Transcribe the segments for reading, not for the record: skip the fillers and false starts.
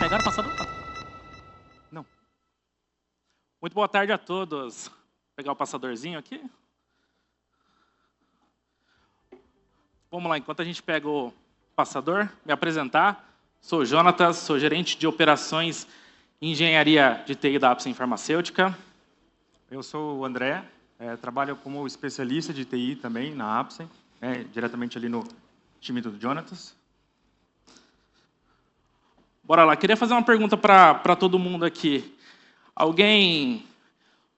Pegaram o passador? Não. Muito boa tarde a todos. Vou pegar o passadorzinho aqui. Vamos lá, enquanto a gente pega o passador, me apresentar. Sou Jonatas, sou gerente de operações e engenharia de TI da Apsen Farmacêutica. Eu sou o André, trabalho como especialista de TI também na Apsen, diretamente ali no time do Jonatas. Bora lá, queria fazer uma pergunta para todo mundo aqui. Alguém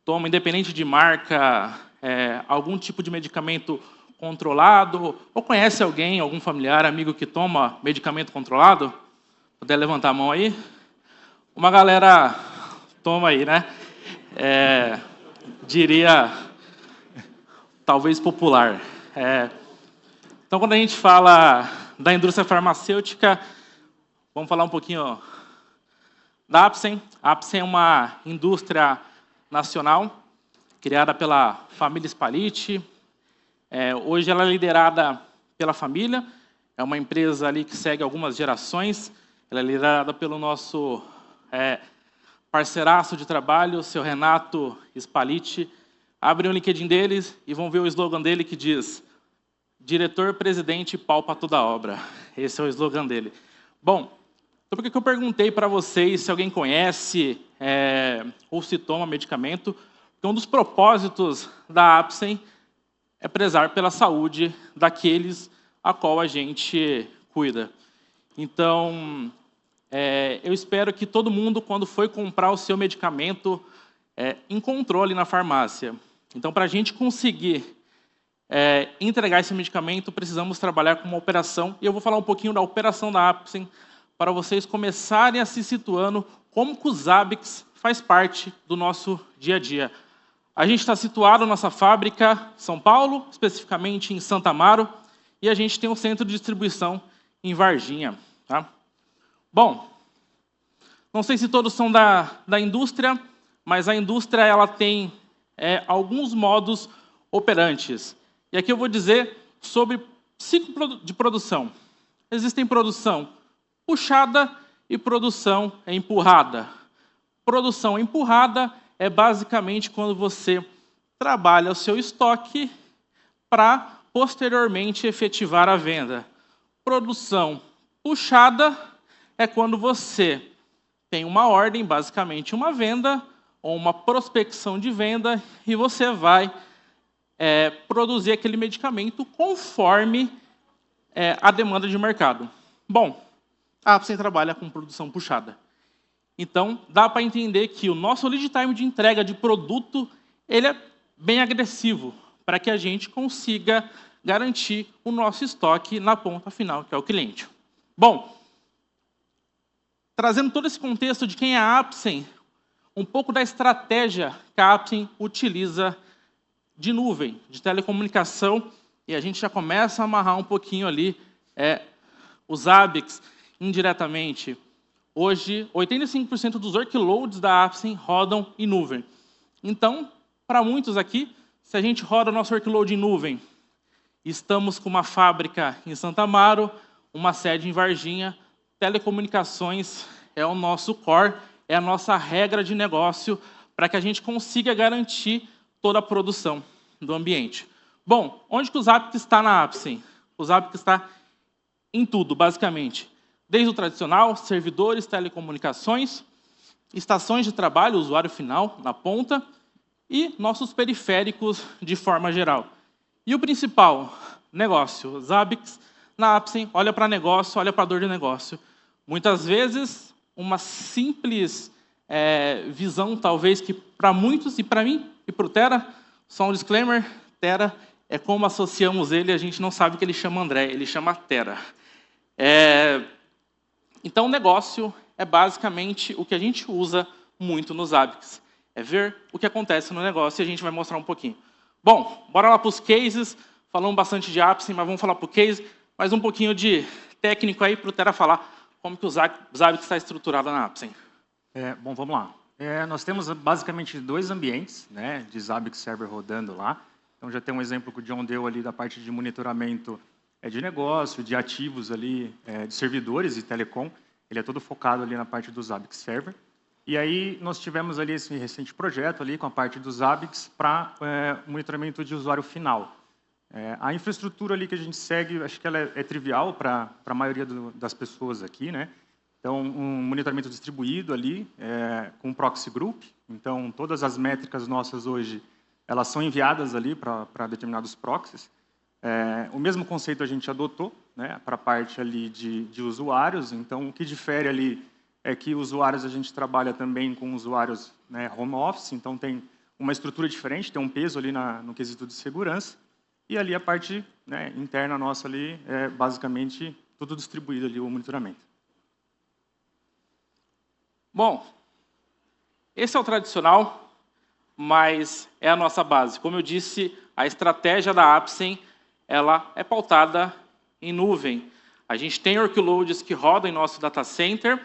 toma, independente de marca, algum tipo de medicamento controlado? Ou conhece alguém, algum familiar, amigo que toma medicamento controlado? Puder levantar a mão aí? Uma galera toma aí, né? Diria, talvez popular. Então, quando a gente fala da indústria farmacêutica, vamos falar um pouquinho da Apsen. A Apsen é uma indústria nacional, criada pela família Spalletti. Hoje ela é liderada pela família, é uma empresa ali que segue algumas gerações. Ela é liderada pelo nosso parceiraço de trabalho, o seu Renato Spalletti. Abrem o LinkedIn deles e vão ver o slogan dele que diz: diretor-presidente pau pra toda obra. Esse é o slogan dele. Bom, então por que eu perguntei para vocês se alguém conhece ou se toma medicamento? Porque um dos propósitos da Apsen é prezar pela saúde daqueles a qual a gente cuida. Então, eu espero que todo mundo, quando foi comprar o seu medicamento, encontrou ali na farmácia. Então, para a gente conseguir entregar esse medicamento, precisamos trabalhar com uma operação. E eu vou falar um pouquinho da operação da Apsen, para vocês começarem a se situando como que o Zabbix faz parte do nosso dia a dia. A gente está situado na nossa fábrica em São Paulo, especificamente em Santo Amaro, e a gente tem um centro de distribuição em Varginha. Tá? Bom, não sei se todos são da indústria, mas a indústria ela tem alguns modos operantes. E aqui eu vou dizer sobre ciclo de produção. Existem produção puxada e produção empurrada. Produção empurrada é basicamente quando você trabalha o seu estoque para posteriormente efetivar a venda. Produção puxada é quando você tem uma ordem, basicamente uma venda, ou uma prospecção de venda, e você vai produzir aquele medicamento conforme a demanda de mercado. Bom, a Apsen trabalha com produção puxada. Então, dá para entender que o nosso lead time de entrega de produto ele é bem agressivo, para que a gente consiga garantir o nosso estoque na ponta final, que é o cliente. Bom, trazendo todo esse contexto de quem é a Apsen, um pouco da estratégia que a Apsen utiliza de nuvem, de telecomunicação, e a gente já começa a amarrar um pouquinho ali os Zabbix indiretamente. Hoje, 85% dos workloads da Apsen rodam em nuvem. Então, para muitos aqui, se a gente roda o nosso workload em nuvem, estamos com uma fábrica em Santo Amaro, uma sede em Varginha, telecomunicações é o nosso core, é a nossa regra de negócio para que a gente consiga garantir toda a produção do ambiente. Bom, onde que o Zabbix está na Apsen? O Zabbix está em tudo, basicamente. Desde o tradicional, servidores, telecomunicações, estações de trabalho, usuário final na ponta, e nossos periféricos de forma geral. E o principal, negócio. O Zabbix na Apsen olha para negócio, olha para a dor de negócio. Muitas vezes, uma simples visão, talvez, que para muitos, e para mim, e para o Tera, só um disclaimer, Tera é como associamos ele, a gente não sabe que ele chama André, ele chama Tera. Então, o negócio é basicamente o que a gente usa muito nos Zabbix. É ver o que acontece no negócio e a gente vai mostrar um pouquinho. Bom, bora lá para os cases. Falamos bastante de Apsen, mas vamos falar para o case. Mais um pouquinho de técnico aí para o Tera falar como que o Zabbix está estruturado na Apsen. Bom, vamos lá. Nós temos basicamente dois ambientes, né, de Zabbix Server rodando lá. Então, já tem um exemplo que o John deu ali da parte de monitoramento de negócio, de ativos ali, de servidores e telecom. Ele é todo focado ali na parte do Zabbix Server. E aí nós tivemos ali esse recente projeto ali com a parte dos Zabbix para monitoramento de usuário final. A infraestrutura ali que a gente segue, acho que ela é trivial para a maioria das pessoas aqui, né? Então, um monitoramento distribuído ali, com proxy group. Então, todas as métricas nossas hoje, elas são enviadas ali para determinados proxies. O mesmo conceito a gente adotou, né, para a parte ali de usuários. Então, o que difere ali é que usuários a gente trabalha também com usuários, né, home office. Então, tem uma estrutura diferente, tem um peso ali no quesito de segurança. E ali a parte, né, interna nossa ali é basicamente tudo distribuído ali, o monitoramento. Bom, esse é o tradicional, mas é a nossa base. Como eu disse, a estratégia da Apsen, ela é pautada em nuvem. A gente tem workloads que rodam em nosso data center,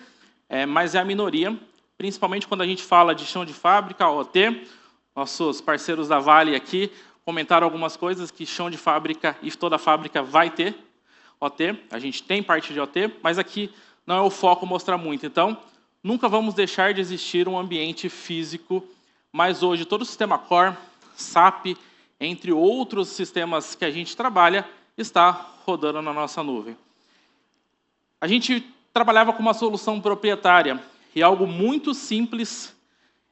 mas é a minoria, principalmente quando a gente fala de chão de fábrica, OT. Nossos parceiros da Vale aqui comentaram algumas coisas que chão de fábrica e toda fábrica vai ter OT. A gente tem parte de OT, mas aqui não é o foco mostrar muito. Então, nunca vamos deixar de existir um ambiente físico, mas hoje todo o sistema Core, SAP, entre outros sistemas que a gente trabalha, está rodando na nossa nuvem. A gente trabalhava com uma solução proprietária e algo muito simples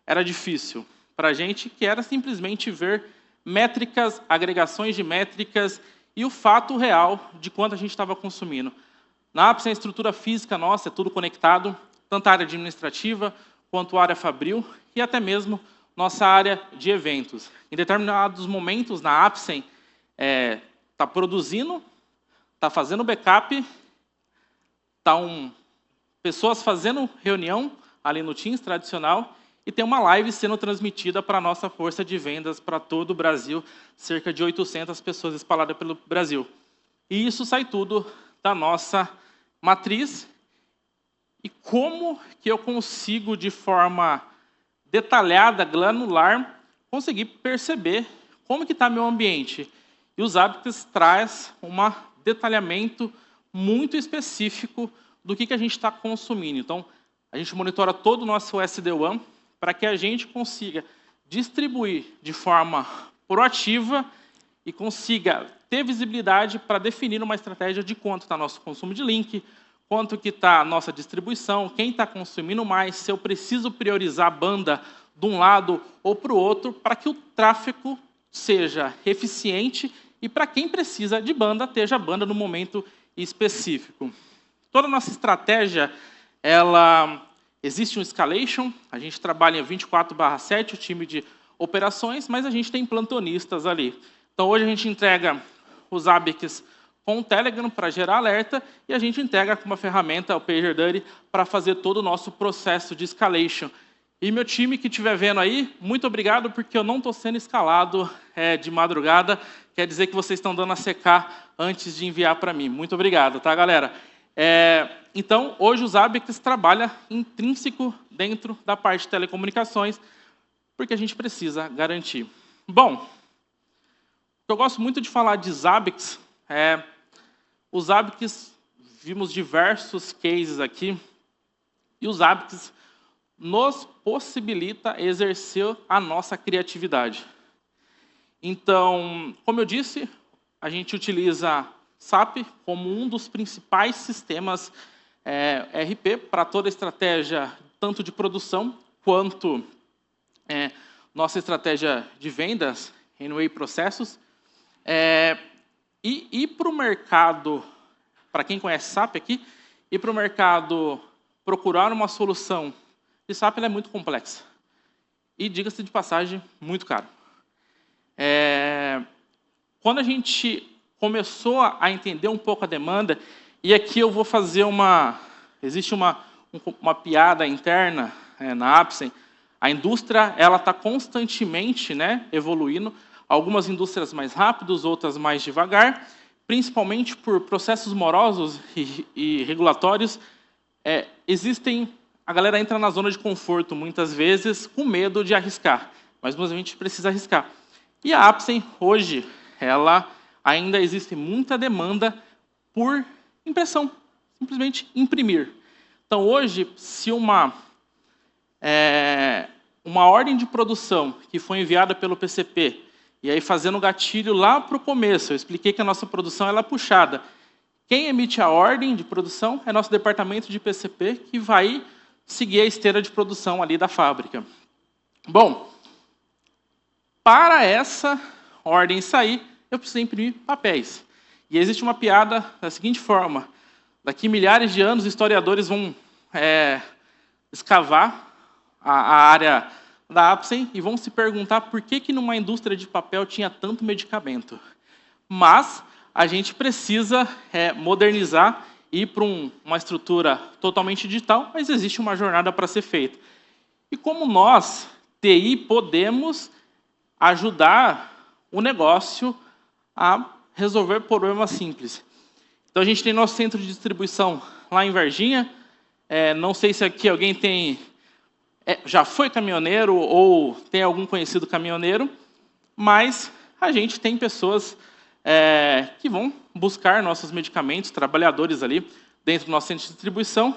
era difícil para a gente, que era simplesmente ver métricas, agregações de métricas e o fato real de quanto a gente estava consumindo. Na Apsen, a estrutura física nossa é tudo conectado, tanto a área administrativa quanto a área fabril e até mesmo nossa área de eventos. Em determinados momentos na Apsen, está produzindo, está fazendo backup, pessoas fazendo reunião ali no Teams tradicional e tem uma live sendo transmitida para a nossa força de vendas para todo o Brasil, cerca de 800 pessoas espalhadas pelo Brasil. E isso sai tudo da nossa matriz. E como que eu consigo, de forma detalhada, granular, conseguir perceber como que está meu ambiente? E os Zabbix traz um detalhamento muito específico do que a gente está consumindo. Então, a gente monitora todo o nosso SD-WAN para que a gente consiga distribuir de forma proativa e consiga ter visibilidade para definir uma estratégia de quanto está nosso consumo de link, quanto que está a nossa distribuição, quem está consumindo mais, se eu preciso priorizar a banda de um lado ou para o outro, para que o tráfego seja eficiente e para quem precisa de banda, esteja a banda no momento específico. Toda a nossa estratégia, existe um escalation, a gente trabalha em 24/7, o time de operações, mas a gente tem plantonistas ali. Então, hoje a gente entrega os Zabbix com o Telegram para gerar alerta e a gente entrega com uma ferramenta, o PagerDuty, para fazer todo o nosso processo de escalation. E meu time que estiver vendo aí, muito obrigado, porque eu não estou sendo escalado de madrugada, quer dizer que vocês estão dando a secar antes de enviar para mim. Muito obrigado, tá, galera? Então, hoje o Zabbix trabalha intrínseco dentro da parte de telecomunicações, porque a gente precisa garantir. Bom, eu gosto muito de falar de Zabbix. Os Zabbix, vimos diversos cases aqui, e os Zabbix nos possibilita exercer a nossa criatividade. Então, como eu disse, a gente utiliza SAP como um dos principais sistemas RP para toda a estratégia, tanto de produção quanto nossa estratégia de vendas, Anyway Processos. E ir para o mercado, para quem conhece SAP aqui, ir para o mercado procurar uma solução de SAP, ela é muito complexa. E, diga-se de passagem, muito caro. Quando a gente começou a entender um pouco a demanda, e aqui eu vou fazer existe uma piada interna na Apsen. A indústria está constantemente evoluindo, algumas indústrias mais rápidas, outras mais devagar, principalmente por processos morosos e regulatórios. A galera entra na zona de conforto, muitas vezes, com medo de arriscar, mas a gente precisa arriscar. E a Apsen, hoje, ainda existe muita demanda por impressão, simplesmente imprimir. Então, hoje, se uma ordem de produção que foi enviada pelo PCP, e aí fazendo o gatilho lá para o começo, eu expliquei que a nossa produção ela é puxada. Quem emite a ordem de produção é nosso departamento de PCP, que vai seguir a esteira de produção ali da fábrica. Bom, para essa ordem sair, eu preciso imprimir papéis. E existe uma piada da seguinte forma: daqui milhares de anos, historiadores vão escavar a área da Apsen e vão se perguntar por que numa indústria de papel tinha tanto medicamento. Mas a gente precisa modernizar e ir para uma estrutura totalmente digital, mas existe uma jornada para ser feita. E como nós, TI, podemos ajudar o negócio a resolver problemas simples. Então, a gente tem nosso centro de distribuição lá em Varginha. Não sei se aqui alguém já foi caminhoneiro ou tem algum conhecido caminhoneiro, mas a gente tem pessoas que vão buscar nossos medicamentos, trabalhadores ali dentro do nosso centro de distribuição.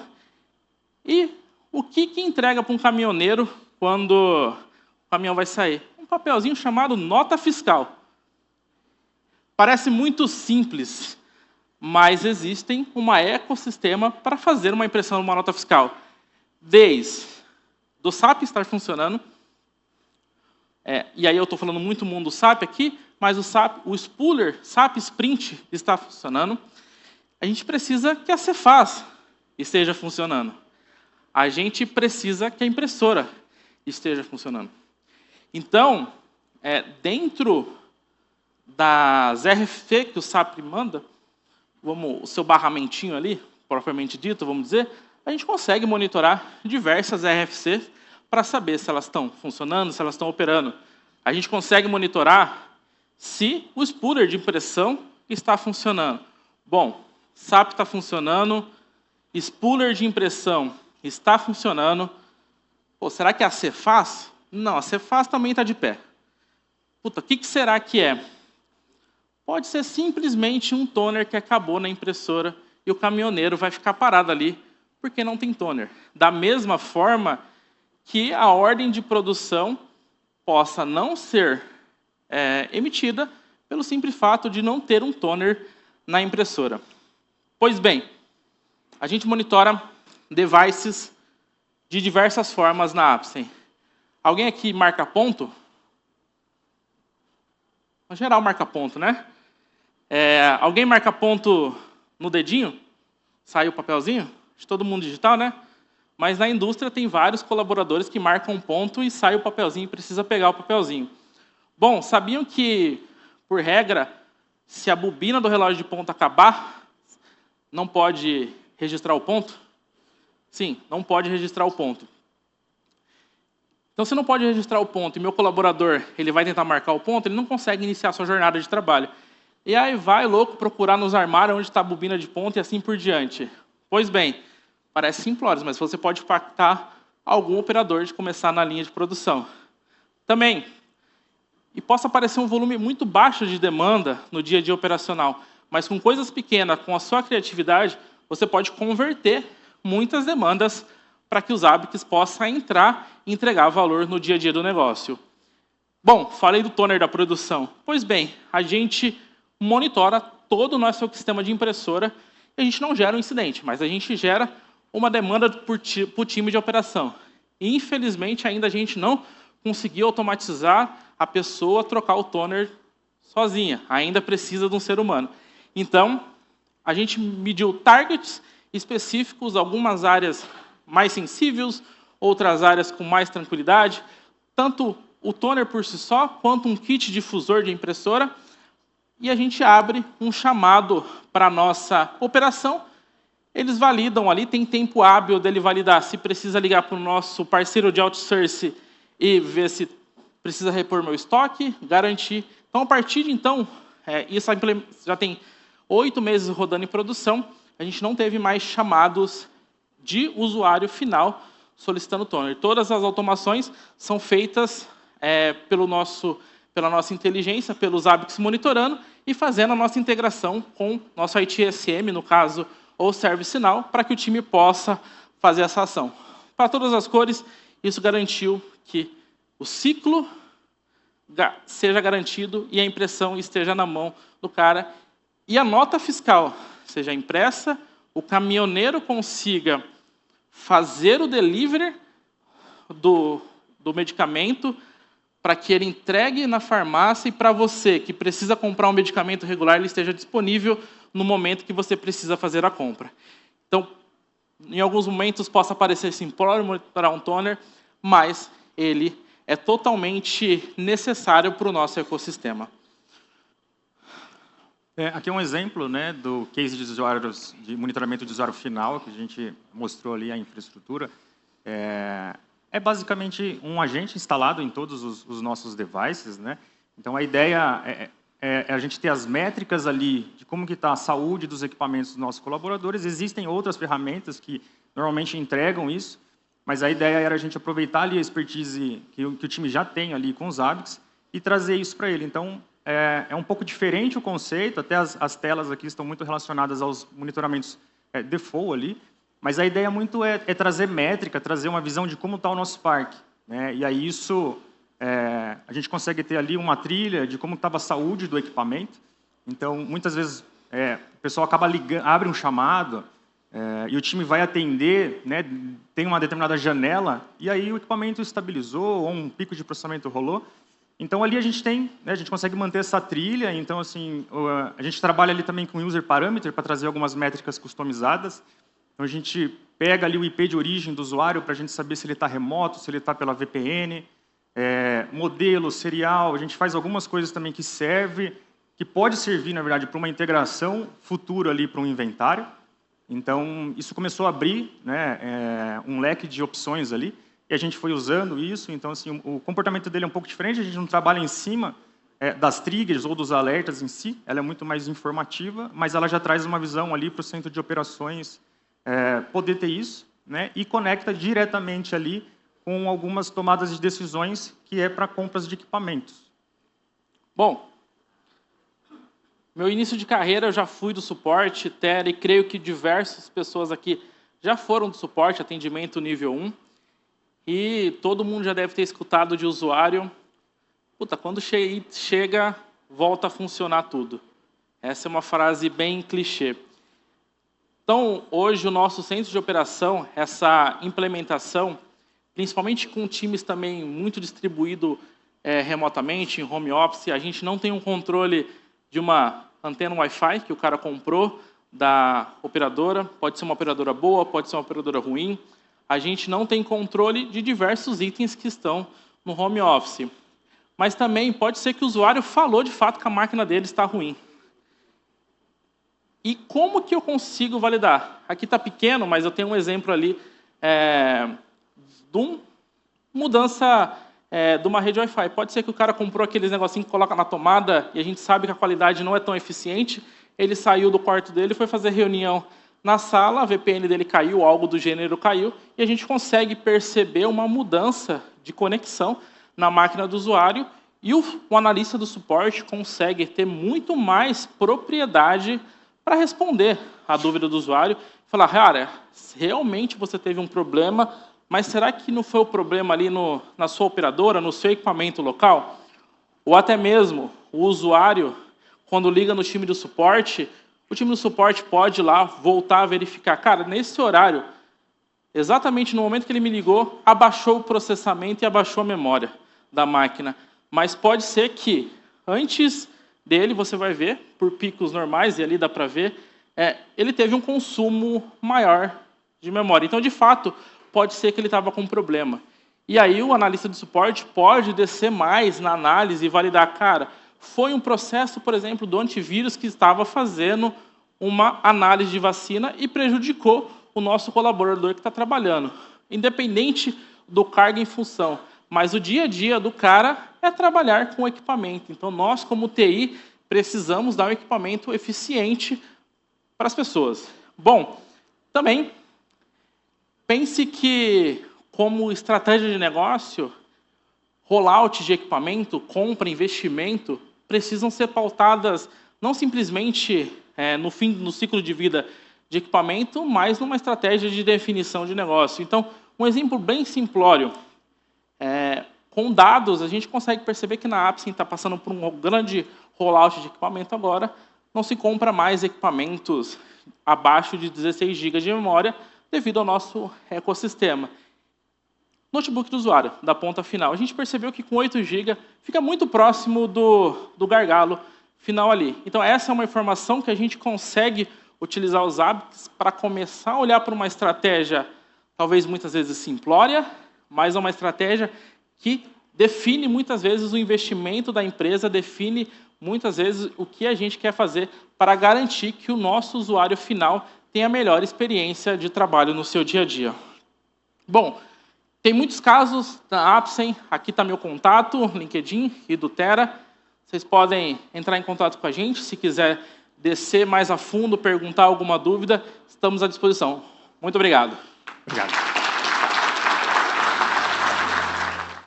E o que entrega para um caminhoneiro quando o caminhão vai sair? Um papelzinho chamado nota fiscal. Parece muito simples, mas existe um ecossistema para fazer uma impressão de uma nota fiscal. Desde do SAP estar funcionando, e aí eu estou falando muito mundo SAP aqui, mas o spooler SAP Sprint está funcionando. A gente precisa que a Cefaz esteja funcionando. A gente precisa que a impressora esteja funcionando. Então, dentro das RFC que o SAP manda, o seu barramentinho ali, propriamente dito, vamos dizer, a gente consegue monitorar diversas RFCs para saber se elas estão funcionando, se elas estão operando. A gente consegue monitorar se o spooler de impressão está funcionando. Bom, SAP está funcionando, spooler de impressão está funcionando. Pô, será que é a Cefaz? Não, a Cefaz também está de pé. Puta, o que será que é? Pode ser simplesmente um toner que acabou na impressora e o caminhoneiro vai ficar parado ali porque não tem toner. Da mesma forma que a ordem de produção possa não ser emitida pelo simples fato de não ter um toner na impressora. Pois bem, a gente monitora devices de diversas formas na Apsen. Alguém aqui marca ponto? No geral, marca ponto, né? Alguém marca ponto no dedinho? Sai o papelzinho? De todo mundo digital, né? Mas na indústria tem vários colaboradores que marcam ponto e sai o papelzinho e precisa pegar o papelzinho. Bom, sabiam que, por regra, se a bobina do relógio de ponto acabar, não pode registrar o ponto? Sim, não pode registrar o ponto. Então, se não pode registrar o ponto e meu colaborador ele vai tentar marcar o ponto, ele não consegue iniciar a sua jornada de trabalho. E aí vai, louco, procurar nos armários onde está a bobina de ponto e assim por diante. Pois bem, parece simplório, mas você pode impactar algum operador de começar na linha de produção. Também, e possa aparecer um volume muito baixo de demanda no dia a dia operacional, mas com coisas pequenas, com a sua criatividade, você pode converter muitas demandas para que os ABICs possam entrar e entregar valor no dia a dia do negócio. Bom, falei do toner da produção. Pois bem, a gente monitora todo o nosso ecossistema de impressora e a gente não gera um incidente, mas a gente gera uma demanda para o time de operação. E, infelizmente, ainda a gente não conseguiu automatizar a pessoa trocar o toner sozinha. Ainda precisa de um ser humano. Então, a gente mediu targets específicos, algumas áreas mais sensíveis, outras áreas com mais tranquilidade, tanto o toner por si só, quanto um kit difusor de impressora, e a gente abre um chamado para a nossa operação. Eles validam ali, tem tempo hábil dele validar se precisa ligar para o nosso parceiro de outsourcing e ver se precisa repor meu estoque, garantir. Então, a partir de então, isso já tem 8 meses rodando em produção, a gente não teve mais chamados de usuário final solicitando toner. Todas as automações são feitas pela nossa inteligência, pelos ABICs monitorando e fazendo a nossa integração com nosso ITSM, no caso, ou ServiceNow, para que o time possa fazer essa ação. Para todas as cores, isso garantiu que o ciclo seja garantido e a impressão esteja na mão do cara e a nota fiscal seja impressa, o caminhoneiro consiga fazer o delivery do medicamento para que ele entregue na farmácia e para você que precisa comprar um medicamento regular, ele esteja disponível no momento que você precisa fazer a compra. Então, em alguns momentos possa parecer simplório monitorar um toner, mas ele é totalmente necessário para o nosso ecossistema. Aqui é um exemplo, né, do case de usuários, de monitoramento de usuário final, que a gente mostrou ali a infraestrutura. É basicamente um agente instalado em todos os nossos devices, né? Então, a ideia é a gente ter as métricas ali de como que está a saúde dos equipamentos dos nossos colaboradores. Existem outras ferramentas que normalmente entregam isso, mas a ideia era a gente aproveitar ali a expertise que o time já tem ali com os ABICs e trazer isso para ele. Então, é um pouco diferente o conceito, até as telas aqui estão muito relacionadas aos monitoramentos default ali, mas a ideia muito é trazer métrica, trazer uma visão de como está o nosso parque, né? E aí isso, a gente consegue ter ali uma trilha de como estava a saúde do equipamento. Então, muitas vezes, o pessoal acaba ligando, abre um chamado, e o time vai atender, né, tem uma determinada janela, e aí o equipamento estabilizou, ou um pico de processamento rolou. Então, ali a gente tem, né, a gente consegue manter essa trilha. Então, assim, a gente trabalha ali também com user parameter para trazer algumas métricas customizadas. Então, a gente pega ali o IP de origem do usuário para a gente saber se ele está remoto, se ele está pela VPN, modelo, serial. A gente faz algumas coisas também que pode servir, na verdade, para uma integração futura ali para um inventário. Então, isso começou a abrir, né, um leque de opções ali, e a gente foi usando isso. Então, assim, o comportamento dele é um pouco diferente, a gente não trabalha em cima das triggers ou dos alertas em si, ela é muito mais informativa, mas ela já traz uma visão ali para o centro de operações poder ter isso, né, e conecta diretamente ali com algumas tomadas de decisões que é para compras de equipamentos. Bom, meu início de carreira eu já fui do suporte, e creio que diversas pessoas aqui já foram do suporte, atendimento nível 1, e todo mundo já deve ter escutado de usuário, puta, quando chega, volta a funcionar tudo. Essa é uma frase bem clichê. Então, hoje, o nosso centro de operação, essa implementação, principalmente com times também muito distribuído remotamente, em home office, a gente não tem um controle de uma antena Wi-Fi que o cara comprou da operadora, pode ser uma operadora boa, pode ser uma operadora ruim. A gente não tem controle de diversos itens que estão no home office. Mas também pode ser que o usuário falou de fato que a máquina dele está ruim. E como que eu consigo validar? Aqui está pequeno, mas eu tenho um exemplo ali de uma mudança de uma rede Wi-Fi. Pode ser que o cara comprou aqueles negocinhos que coloca na tomada e a gente sabe que a qualidade não é tão eficiente. Ele saiu do quarto dele, foi fazer reunião na sala, a VPN dele caiu, algo do gênero caiu, e a gente consegue perceber uma mudança de conexão na máquina do usuário, e o analista do suporte consegue ter muito mais propriedade para responder à dúvida do usuário, falar, cara, realmente você teve um problema, mas será que não foi o problema ali na sua operadora, no seu equipamento local? Ou até mesmo o usuário, quando liga no time do suporte, o time do suporte pode ir lá voltar a verificar. Cara, nesse horário, exatamente no momento que ele me ligou, abaixou o processamento e abaixou a memória da máquina. Mas pode ser que, antes dele, você vai ver, por picos normais, e ali dá para ver, ele teve um consumo maior de memória. Então, de fato, pode ser que ele estava com um problema. E aí o analista de suporte pode descer mais na análise e validar, cara, foi um processo, por exemplo, do antivírus que estava fazendo uma análise de vacina e prejudicou o nosso colaborador que está trabalhando. Independente do cargo em função. Mas o dia a dia do cara é trabalhar com o equipamento. Então, nós, como TI, precisamos dar um equipamento eficiente para as pessoas. Bom, também, pense que, como estratégia de negócio, rollout de equipamento, compra, investimento, precisam ser pautadas não simplesmente no ciclo de vida de equipamento, mas numa estratégia de definição de negócio. Então, um exemplo bem simplório. Com dados, a gente consegue perceber que na Apsen está passando por um grande rollout de equipamento agora. Não se compra mais equipamentos abaixo de 16 GB de memória devido ao nosso ecossistema. Notebook do usuário, da ponta final. A gente percebeu que com 8 GB fica muito próximo do gargalo final ali. Então, essa é uma informação que a gente consegue utilizar os ABICs para começar a olhar para uma estratégia, talvez muitas vezes simplória, mas é uma estratégia que define muitas vezes o investimento da empresa, define muitas vezes o que a gente quer fazer para garantir que o nosso usuário final tenha a melhor experiência de trabalho no seu dia a dia. Bom, tem muitos casos da Apsen, aqui está meu contato, LinkedIn e do Tera. Vocês podem entrar em contato com a gente, se quiser descer mais a fundo, perguntar alguma dúvida, estamos à disposição. Muito obrigado. Obrigado.